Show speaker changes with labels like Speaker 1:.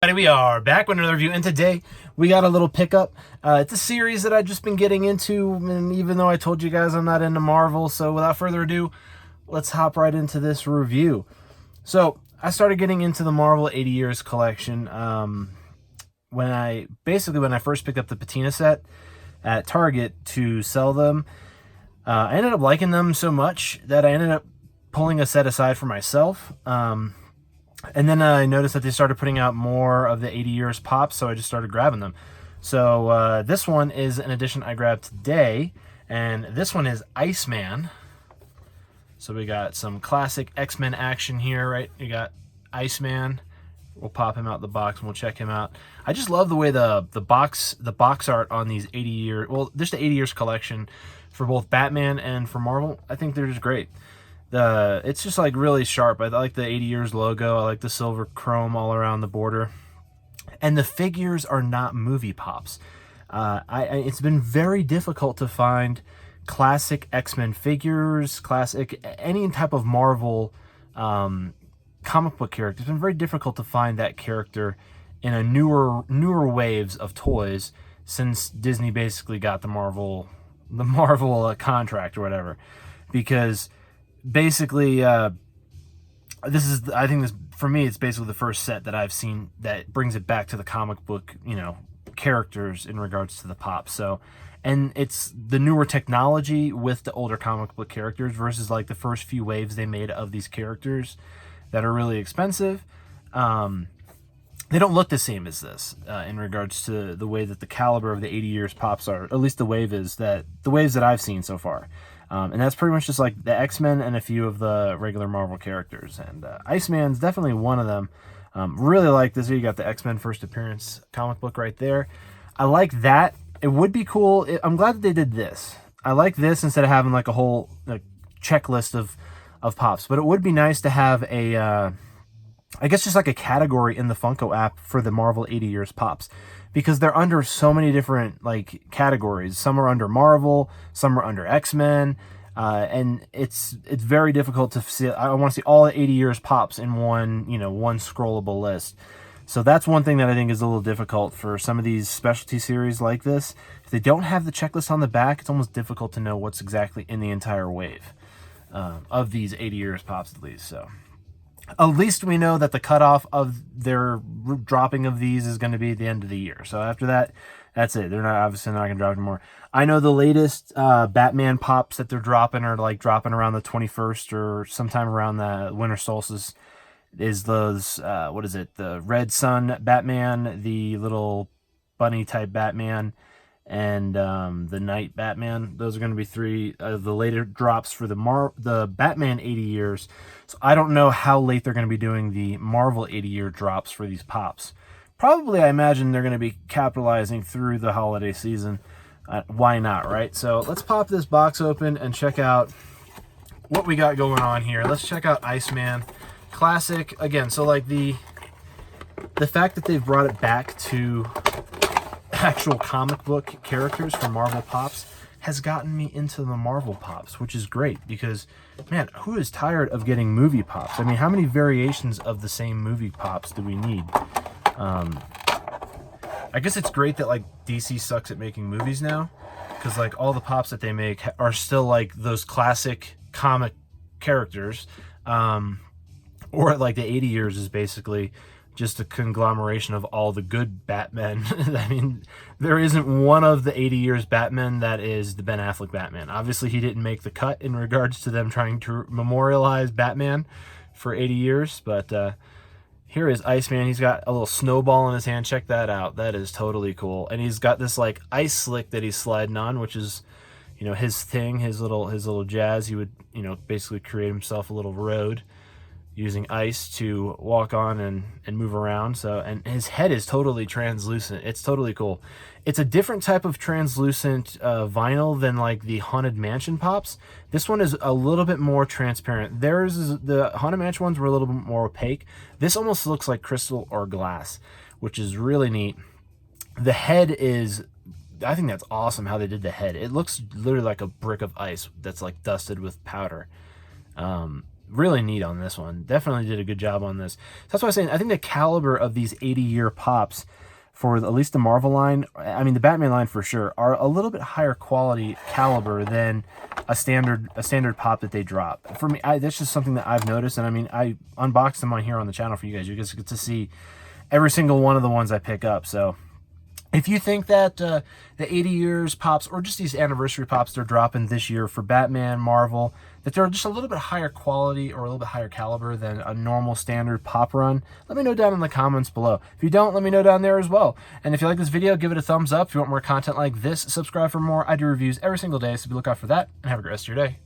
Speaker 1: We are back with another review, and today we got a little pickup. It's a series that I've just been getting into, and even though I told you guys I'm not into Marvel, so without further ado, let's hop right into this review. So I started getting into the Marvel 80 Years collection when I first picked up the Patina set at Target to sell them. I ended up liking them so much that I ended up pulling a set aside for myself. And then I noticed that they started putting out more of the 80 Years pops, so I just started grabbing them. So this one is an edition I grabbed today, and this one is Iceman. So we got some classic X-Men action here, right? You got Iceman. We'll pop him out the box and we'll check him out. I just love the way the box art on these 80 year, well, just the 80 Years collection for both Batman and for Marvel. I think they're just great. It's just like really sharp. I like the 80 Years logo. I like the silver chrome all around the border. And the figures are not movie pops. It's been very difficult to find classic X-Men figures, classic any type of Marvel comic book character. It's been very difficult to find that character in a newer waves of toys since Disney basically got the Marvel contract or whatever, because basically I think this, for me, it's basically the first set that I've seen that brings it back to the comic book, characters in regards to the pop. So, and it's the newer technology with the older comic book characters versus like the first few waves they made of these characters that are really expensive. They don't look the same as this in regards to the way that the caliber of the 80 Years pops are. At least the waves that I've seen so far. And that's pretty much just like the X-Men and a few of the regular Marvel characters. And Iceman's definitely one of them. Really like this. You got the X-Men first appearance comic book right there. I like that. It would be cool. I'm glad that they did this. I like this instead of having like a whole checklist of pops. But it would be nice to have a, I guess just like a category in the Funko app for the Marvel 80 Years pops, because they're under so many different like categories. Some are under Marvel, some are under X-Men, and it's very difficult to see. I want to see all the 80 Years pops in one scrollable list. So that's one thing that I think is a little difficult for some of these specialty series like this. If they don't have the checklist on the back, it's almost difficult to know what's exactly in the entire wave of these 80 Years pops, at least. So at least we know that the cutoff of their dropping of these is going to be at the end of the year. So after that, that's it. They're not going to drop anymore. I know the latest Batman pops that they're dropping are like dropping around the 21st or sometime around the winter solstice. Is those the Red Sun Batman, the little bunny type Batman, and the Night Batman. Those are going to be three of the later drops for the Batman 80 Years. So I don't know how late they're going to be doing the Marvel 80 Year drops for these pops. Probably, I imagine they're going to be capitalizing through the holiday season. Why not, right? So let's pop this box open and check out what we got going on here. Let's check out Iceman. Classic, again, so like the fact that they've brought it back to actual comic book characters for Marvel pops has gotten me into the Marvel pops, which is great because, man, who is tired of getting movie pops? I mean, how many variations of the same movie pops do we need? I guess it's great that like DC sucks at making movies now, because like all the pops that they make are still like those classic comic characters, or like the 80 Years is basically just a conglomeration of all the good Batmen. I mean, there isn't one of the 80 Years Batman that is the Ben Affleck Batman. Obviously, he didn't make the cut in regards to them trying to memorialize Batman for 80 years, but here is Iceman. He's got a little snowball in his hand. Check that out. That is totally cool. And he's got this like ice slick that he's sliding on, which is, his thing, his little jazz. He would, basically create himself a little road using ice to walk on and move around. So, and his head is totally translucent. It's totally cool. It's a different type of translucent vinyl than like the Haunted Mansion pops. This one is a little bit more transparent. The Haunted Mansion ones were a little bit more opaque. This almost looks like crystal or glass, which is really neat. The head is, I think that's awesome how they did the head. It looks literally like a brick of ice that's like dusted with powder. really neat on this one. Definitely did a good job on this. So that's what I was saying. I think the caliber of these 80-year pops for at least the Marvel line, I mean the Batman line for sure, are a little bit higher quality caliber than a standard pop that they drop. For me, that's just something that I've noticed, and I mean I unboxed them on here on the channel for you guys. You guys get to see every single one of the ones I pick up. So if you think that the 80 years pops, or just these anniversary pops they're dropping this year for Batman, Marvel, that they're just a little bit higher quality or a little bit higher caliber than a normal standard pop run, let me know down in the comments below. If you don't, let me know down there as well. And if you like this video, give it a thumbs up. If you want more content like this, subscribe for more. I do reviews every single day, so be looking out for that, and have a great rest of your day.